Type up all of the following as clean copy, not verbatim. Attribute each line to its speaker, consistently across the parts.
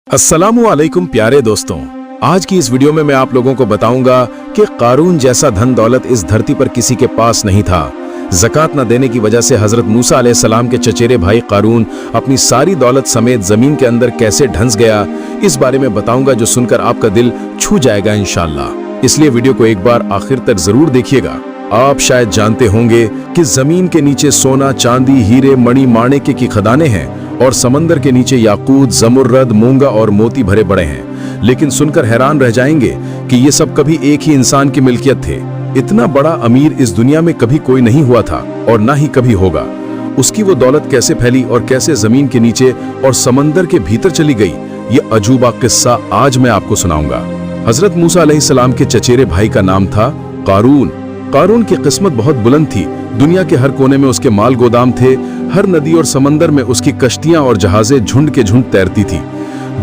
Speaker 1: अस्सलामु अलैकुम प्यारे दोस्तों, आज की इस वीडियो में मैं आप लोगों को बताऊंगा कि कारून जैसा धन दौलत इस धरती पर किसी के पास नहीं था। ज़कात न देने की वजह से हजरत मूसा अलैहिस्सलाम के चचेरे भाई कारून अपनी सारी दौलत समेत जमीन के अंदर कैसे ढंस गया, इस बारे में बताऊंगा जो सुनकर आपका दिल छू जाएगा इंशाअल्लाह। इसलिए वीडियो को एक बार आखिर तक जरूर देखिएगा। आप शायद जानते होंगे कि जमीन के नीचे सोना, चांदी, हीरे, मणि, माणिक्य की खदानें हैं और समंदर के नीचे याकूत, जमुर्रद, मूंगा और मोती भरे पड़े हैं। लेकिन सुनकर हैरान रह जाएंगे कि ये सब कभी एक ही इंसान की मिल्कियत थे। इतना बड़ा अमीर इस दुनिया में कभी कोई नहीं हुआ था और ना ही कभी होगा। उसकी वो दौलत कैसे फैली और कैसे जमीन के नीचे और समंदर के भीतर चली गई, ये अजूबा किस्सा आज मैं आपको सुनाऊंगा। हजरत मूसा अलैहिस्सलाम के चचेरे भाई का नाम था कारून। कारून की किस्मत बहुत बुलंद थी। दुनिया के हर कोने में उसके माल गोदाम थे। हर नदी और समंदर में उसकी कश्तियां और जहाजें झुंड के झुंड तैरती थी।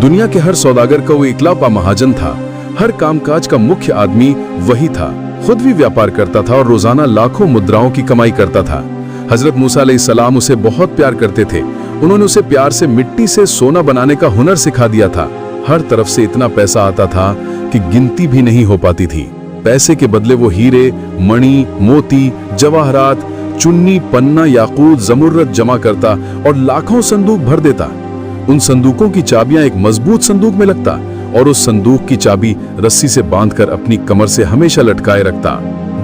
Speaker 1: दुनिया के हर सौदागर का वो इकलौता महाजन था। हर कामकाज का मुख्य आदमी वही था। खुद भी व्यापार करता था और रोजाना लाखों मुद्राओं की कमाई करता था। हजरत मूसा अलैहिस्सलाम उसे बहुत प्यार करते थे। उन्होंने उसे प्यार से मिट्टी से सोना बनाने का हुनर सिखा दिया था। हर तरफ से इतना पैसा आता था कि गिनती भी नहीं हो पाती थी। पैसे के बदले वो हीरे, मणि, मोती, जवाहरात, चुन्नी, पन्ना, याकूत, जमुर्रद जमा करता और लाखों संदूक भर देता। उन संदूकों की चाबियां एक मजबूत संदूक में लगता और उस संदूक की चाबी रस्सी से बांधकर अपनी कमर से हमेशा लटकाए रखता।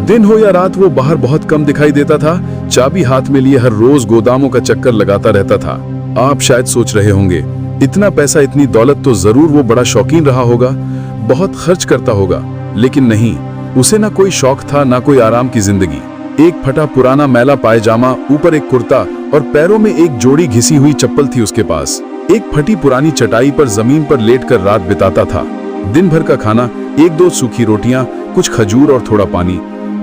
Speaker 1: दिन हो या रात वो बाहर बहुत कम दिखाई देता था। चाबी हाथ में लिए हर रोज गोदामों का चक्कर लगाता रहता था। आप शायद सोच रहे होंगे, इतना पैसा, इतनी दौलत तो जरूर वो बड़ा शौकीन रहा होगा, बहुत खर्च करता होगा। लेकिन नहीं, उसे ना कोई शौक था, ना कोई आराम की जिंदगी। एक फटा पुराना मैला पायजामा, ऊपर एक कुर्ता और पैरों में एक जोड़ी घिसी हुई चप्पल थी उसके पास। एक फटी पुरानी चटाई पर जमीन पर लेटकर रात बिताता था। दिन भर का खाना एक दो सूखी रोटियां, कुछ खजूर और थोड़ा पानी।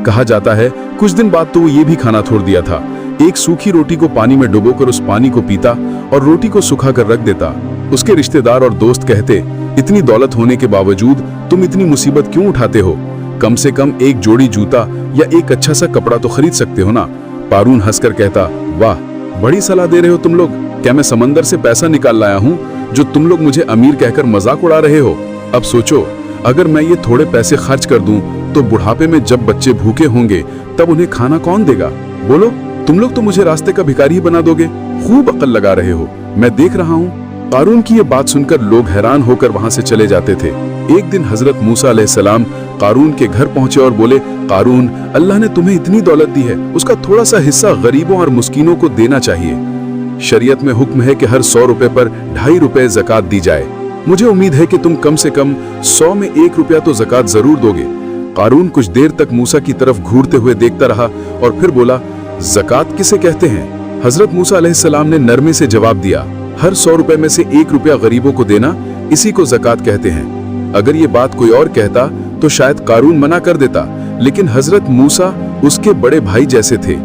Speaker 1: कहा जाता है कुछ दिन बाद तो वो ये भी खाना छोड़ दिया था। एक सूखी रोटी को पानी में डुबोकर उस पानी को पीता और रोटी को सुखा कर रख देता। उसके रिश्तेदार और दोस्त कहते, इतनी दौलत होने के बावजूद तुम इतनी मुसीबत क्यों उठाते हो? कम से कम एक जोड़ी जूता या एक अच्छा सा कपड़ा तो खरीद सकते हो ना। कारून हंसकर कहता, वाह, बड़ी सलाह दे रहे हो तुम लोग। क्या मैं समंदर से पैसा निकाल लाया हूँ जो तुम लोग मुझे अमीर कहकर मजाक उड़ा रहे हो? अब सोचो, अगर मैं ये थोड़े पैसे खर्च कर दूं तो बुढ़ापे में जब बच्चे भूखे होंगे तब उन्हें खाना कौन देगा? बोलो, तुम लोग तो मुझे रास्ते का भिखारी ही बना दोगे। खूब अक्ल लगा रहे हो, मैं देख रहा हूँ। कारून की ये बात सुनकर लोग हैरान होकर वहां से चले जाते थे। एक दिन हजरत मूसा अलैहिस्सलाम कारून के घर पहुंचे और बोले, कारून, अल्लाह ने तुम्हें इतनी दौलत दी है, उसका थोड़ा सा हिस्सा गरीबों और मुस्किनों को देना चाहिए। शरीयत में हुक्म है कि हर 100 रुपए पर 2.5 रुपए ज़कात दी जाए। मुझे उम्मीद है कि तुम कम से कम 100 में 1 रुपया तो ज़कात जरूर दोगे। कारून कुछ देर तक मूसा की तरफ घूरते हुए देखता रहा और फिर बोला, ज़कात किसे कहते हैं? हजरत मूसा अलैहिस्सलाम ने नरमी से जवाब दिया, हर 100 रुपए में से 1 रुपया गरीबों को देना, इसी को ज़कात कहते हैं। अगर ये बात कोई और कहता तो शायद कारून मना कर देता, लेकिन हजरत मूसा उसके बड़े भाई जैसे थे।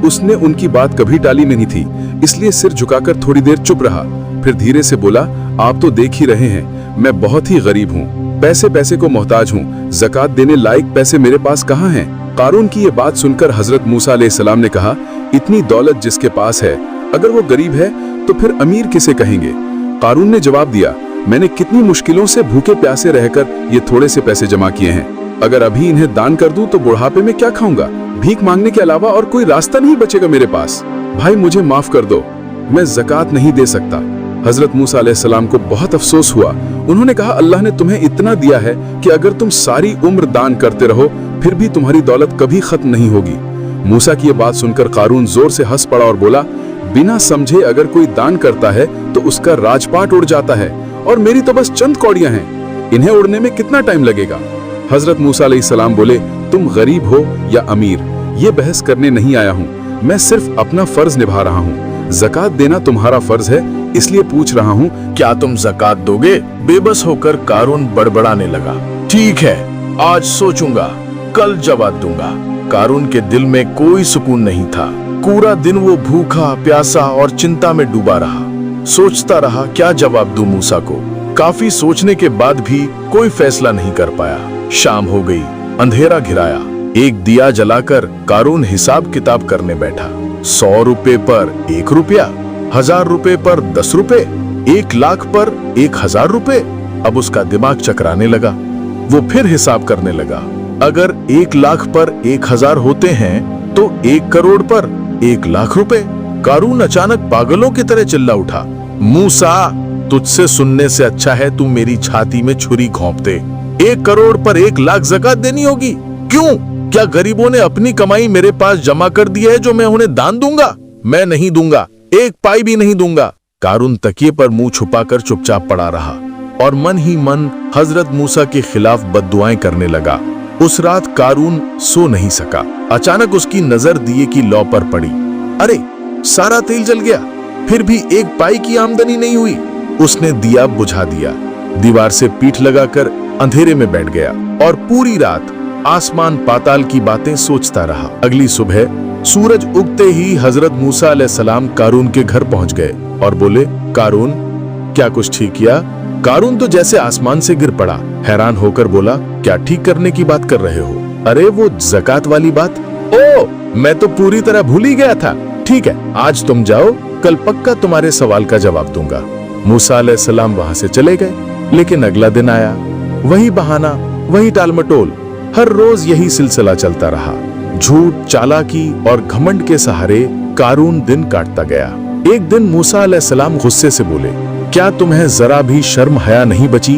Speaker 1: उसने उनकी बात कभी टाली नहीं थी, इसलिए सिर झुकाकर थोड़ी देर चुप रहा। फिर धीरे से बोला, आप तो देख ही रहे हैं, मैं बहुत ही गरीब हूँ, पैसे को मोहताज हूँ। ज़कात देने लायक पैसे मेरे पास कहाँ हैं? कारून की ये बात सुनकर हजरत मूसा अलैहिस्सलाम ने कहा, इतनी दौलत जिसके पास है, अगर वो गरीब है तो फिर अमीर किसे कहेंगे? कारून ने जवाब दिया, मैंने कितनी मुश्किलों से भूखे प्यासे रहकर ये थोड़े से पैसे जमा किए हैं। अगर अभी इन्हें दान कर दूं तो बुढ़ापे में क्या खाऊंगा? भीख मांगने के अलावा और कोई रास्ता नहीं बचेगा मेरे पास। भाई, मुझे माफ कर दो, मैं ज़कात नहीं दे सकता। हजरत मूसा अलैहिस्सलाम को बहुत अफसोस हुआ। उन्होंने कहा, अल्लाह ने तुम्हें इतना दिया है कि अगर तुम सारी उम्र दान करते रहो फिर भी तुम्हारी दौलत कभी खत्म नहीं होगी। मूसा की ये बात सुनकर कारून जोर से हंस पड़ा और बोला, बिना समझे अगर कोई दान करता है तो उसका राजपाट उड़ जाता है और मेरी तो बस चंद कौड़ियां हैं, इन्हें उड़ने में कितना टाइम लगेगा? हजरत मूसा अलैहिस्सलाम बोले, तुम गरीब हो या अमीर, ये बहस करने नहीं आया हूँ, मैं सिर्फ अपना फर्ज निभा रहा हूँ। ज़कात देना तुम्हारा फर्ज है, इसलिए पूछ रहा हूँ, क्या तुम ज़कात दोगे? बेबस होकर कारून बड़बड़ाने लगा, ठीक है, आज सोचूंगा, कल जवाब दूंगा। कारून के दिल में कोई सुकून नहीं था। पूरा दिन वो भूखा प्यासा और चिंता में डूबा रहा। सोचता रहा क्या जवाब दूं मूसा को। काफी सोचने के बाद भी कोई फैसला नहीं कर पाया। शाम हो गई, अंधेरा घिराया। एक दिया जलाकर कारून हिसाब किताब करने बैठा। 100 रुपए पर 1 रुपया, 1000 रुपए पर 10 रुपए, 1 लाख पर 1000 रुपए। अब उसका दिमाग चकराने लगा। वो फिर हिसाब करने लगा। अगर 1 लाख पर 1000 होते हैं तो 1 करोड़ पर 1 लाख रुपए। कारून अचानक पागलों की तरह चिल्ला उठा, मूसा, तुझसे सुनने से अच्छा है तू मेरी छाती में छुरी घोंप दे। 1 करोड़ पर 1 लाख ज़कात देनी होगी। क्यों? क्या गरीबों ने अपनी कमाई मेरे पास जमा कर दी है जो मैं उन्हें दान दूंगा? मैं नहीं दूंगा, 1 पाई भी नहीं दूंगा। कारून तकिए पर मुंह छुपाकर चुपचाप पड़ा रहा और मन ही मन हजरत मूसा के खिलाफ बद्दुआएं करने लगा। उस रात कारून सो नहीं सका। अचानक उसकी नजर दिए की लौ पर पड़ी। अरे, सारा तेल जल गया, फिर भी 1 पाई की आमदनी नहीं हुई। उसने दिया बुझा दिया, दीवार से पीठ लगाकर अंधेरे में बैठ गया और पूरी रात आसमान पाताल की बातें सोचता रहा। अगली सुबह सूरज उगते ही हजरत मूसा अलैहिस्सलाम कारून के घर पहुंच गए और बोले, कारून, क्या कुछ ठीक किया? कारून तो जैसे आसमान से गिर पड़ा। हैरान होकर बोला, क्या ठीक करने की बात कर रहे हो? अरे वो ज़कात वाली बात। ओ, मैं तो पूरी तरह भूल ही गया था। ठीक है, आज तुम जाओ, कल पक्का तुम्हारे सवाल का जवाब दूंगा। मूसा अलैहिस्सलाम वहां से चले गए। लेकिन अगला दिन आया, वही बहाना, वही टालमटोल। हर रोज यही सिलसिला चलता रहा। झूठ, चालाकी और घमंड के सहारे कारून दिन काटता गया। एक दिन मूसा अलैहिस्सलाम गुस्से से बोले, क्या तुम्हें जरा भी शर्म हया नहीं बची?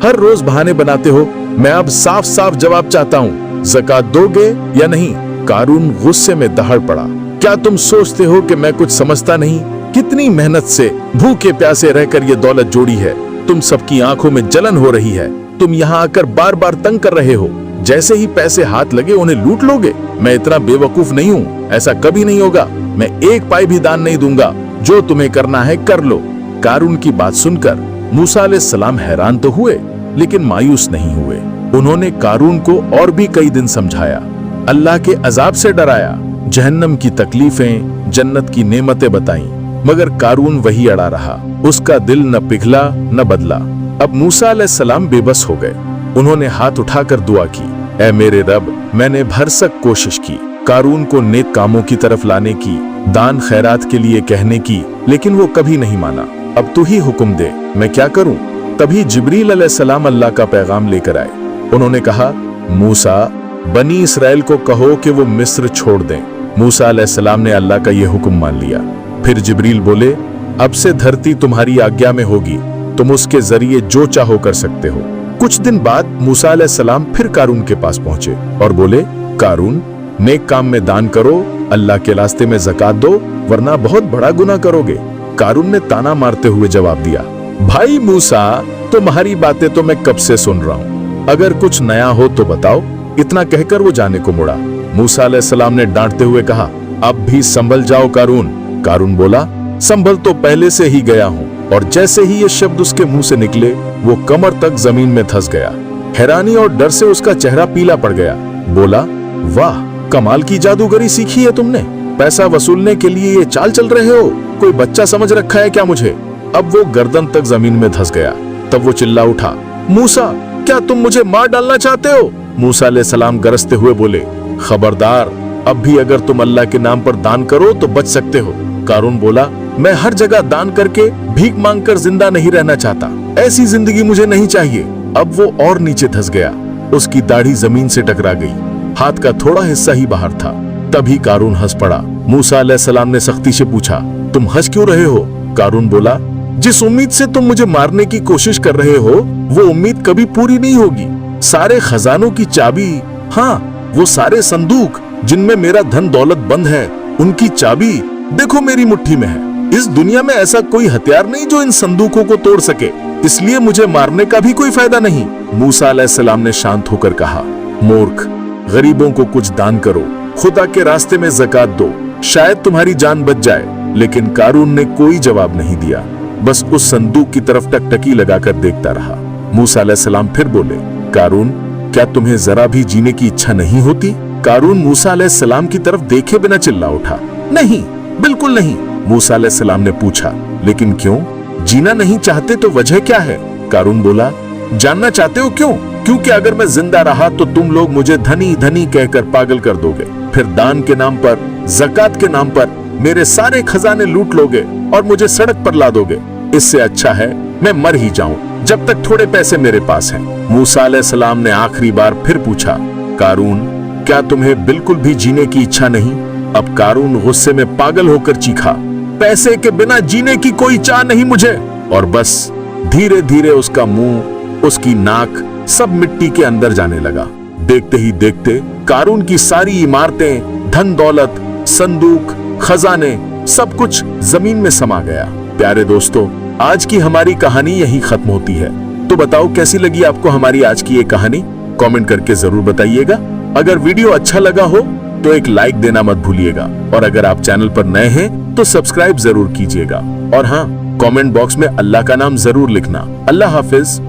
Speaker 1: हर रोज बहाने बनाते हो। मैं अब साफ साफ जवाब चाहता हूँ, ज़कात दोगे या नहीं? कारून गुस्से में दहाड़ पड़ा। क्या तुम सोचते हो कि मैं कुछ समझता नहीं? कितनी मेहनत से भूखे प्यासे रहकर ये दौलत जोड़ी है। तुम सबकी आंखों में जलन हो रही है। तुम यहाँ आकर बार बार तंग कर रहे हो। जैसे ही पैसे हाथ लगे उन्हें लूट लोगे। मैं इतना बेवकूफ नहीं हूँ, ऐसा कभी नहीं होगा। मैं 1 पाई भी दान नहीं दूंगा। जो तुम्हें करना है कर लो। कारून की बात सुनकर मूसा अलैहिस्सलाम हैरान तो हुए, लेकिन मायूस नहीं हुए। उन्होंने कारून को और भी कई दिन समझाया, अल्लाह के अजाब से डराया, जहन्नम की तकलीफें, जन्नत की नेमतें बताई, मगर कारून वही अड़ा रहा। उसका दिल न पिघला न बदला। अब मूसा अलैहिस्सलाम बेबस हो गए। उन्होंने हाथ उठाकर दुआ की, ऐ मेरे रब, मैंने भरसक कोशिश की कारून को नेक कामों की तरफ लाने की, दान खैरात के लिए कहने की, लेकिन वो कभी नहीं माना। अब तू ही हुक्म दे, मैं क्या करूं? तभी जिब्रील अलैहिस्सलाम अल्लाह का पैगाम लेकर आए। उन्होंने कहा, मूसा, बनी इसराइल को कहो कि वो मिस्र छोड़ दें। मूसा अलैहिस्सलाम ने अल्लाह का ये हुक्म मान लिया। फिर जिब्रील बोले, अब से धरती तुम्हारी आज्ञा में होगी, तुम उसके जरिए जो चाहो कर सकते हो। कुछ दिन बाद मूसा अलैहिस्सलाम फिर कारून के पास पहुंचे और बोले, कारून, नेक काम में दान करो, अल्लाह के रास्ते में ज़कात दो, वरना बहुत बड़ा गुनाह करोगे। कारून ने ताना मारते हुए जवाब दिया, भाई मूसा, तुम्हारी बातें तो मैं कब से सुन रहा हूँ, अगर कुछ नया हो तो बताओ। इतना कहकर वो जाने को मुड़ा। मूसा अलैहिस्सलाम ने डांटते हुए कहा, अब भी संभल जाओ कारून। कारून बोला, संभल तो पहले से ही गया हूँ। और जैसे ही ये शब्द उसके मुंह से निकले, वो कमर तक जमीन में धंस गया। हैरानी और डर से उसका चेहरा पीला पड़ गया। बोला, वाह, कमाल की जादूगरी सीखी है तुमने। पैसा वसूलने के लिए ये चाल चल रहे हो? कोई बच्चा समझ रखा है क्या मुझे? अब वो गर्दन तक जमीन में धंस गया। तब वो चिल्ला उठा, मूसा, क्या तुम मुझे मार डालना चाहते हो? मूसा अलैहिस्सलाम गरजते हुए बोले, खबरदार, अब भी अगर तुम अल्लाह के नाम पर दान करो तो बच सकते हो। कारून बोला, मैं हर जगह दान करके भीख मांगकर जिंदा नहीं रहना चाहता। ऐसी जिंदगी मुझे नहीं चाहिए। अब वो और नीचे धंस गया। उसकी दाढ़ी जमीन से टकरा गई। हाथ का थोड़ा हिस्सा ही बाहर था। तभी कारून हंस पड़ा। मूसा अलैहिस्सलाम ने सख्ती से पूछा, तुम हंस क्यों रहे हो? कारून बोला, जिस उम्मीद से तुम मुझे मारने की कोशिश कर रहे हो, वो उम्मीद कभी पूरी नहीं होगी। सारे खजानों की चाबी, हाँ, वो सारे संदूक जिनमें मेरा धन दौलत बंद है, उनकी चाबी देखो मेरी मुट्ठी में है। इस दुनिया में ऐसा कोई हथियार नहीं जो इन संदूकों को तोड़ सके, इसलिए मुझे मारने का भी कोई फायदा नहीं। मूसा अलैहिस्सलाम ने शांत होकर कहा, मूर्ख, गरीबों को कुछ दान करो, खुदा के रास्ते में ज़कात दो, शायद तुम्हारी जान बच जाए। लेकिन कारून ने कोई जवाब नहीं दिया, बस उस संदूक की तरफ टकटकी लगाकर देखता रहा। मूसा अलैहिस्सलाम फिर बोले, कारून, क्या तुम्हें जरा भी जीने की इच्छा नहीं होती? कारून मूसा अलैहिस्सलाम की तरफ देखे बिना चिल्ला उठा, नहीं, बिल्कुल नहीं। मूसा अलैहिस्सलाम ने पूछा, लेकिन क्यों? जीना नहीं चाहते तो वजह क्या है? कारून बोला, जानना चाहते हो क्यों? क्योंकि अगर मैं जिंदा रहा तो तुम लोग मुझे धनी धनी कहकर पागल कर दोगे, फिर दान के नाम पर, ज़कात के नाम पर मेरे सारे खजाने लूट लोगे और मुझे सड़क पर ला दोगे।
Speaker 2: इससे अच्छा है मैं मर ही जाऊं जब तक थोड़े पैसे मेरे पास हैं। मूसा अलैहिस्सलाम ने आखिरी बार फिर पूछा, कारून क्या तुम्हें बिल्कुल भी जीने की इच्छा नहीं? अब कारून गुस्से में पागल होकर चीखा, पैसे के बिना जीने की कोई चाह नहीं मुझे। और बस धीरे धीरे उसका मुंह, उसकी नाक सब मिट्टी के अंदर जाने लगा। देखते ही देखते कारून की सारी इमारतें, धन दौलत, संदूक, खजाने सब कुछ जमीन में समा गया। प्यारे दोस्तों, आज की हमारी कहानी यहीं खत्म होती है। तो बताओ कैसी लगी आपको हमारी आज की ये कहानी? कमेंट करके जरूर बताइएगा। अगर वीडियो अच्छा लगा हो तो एक लाइक देना मत भूलिएगा, और अगर आप चैनल पर नए हैं तो सब्सक्राइब जरूर कीजिएगा। और हाँ, कमेंट बॉक्स में अल्लाह का नाम जरूर लिखना। अल्लाह हाफिज।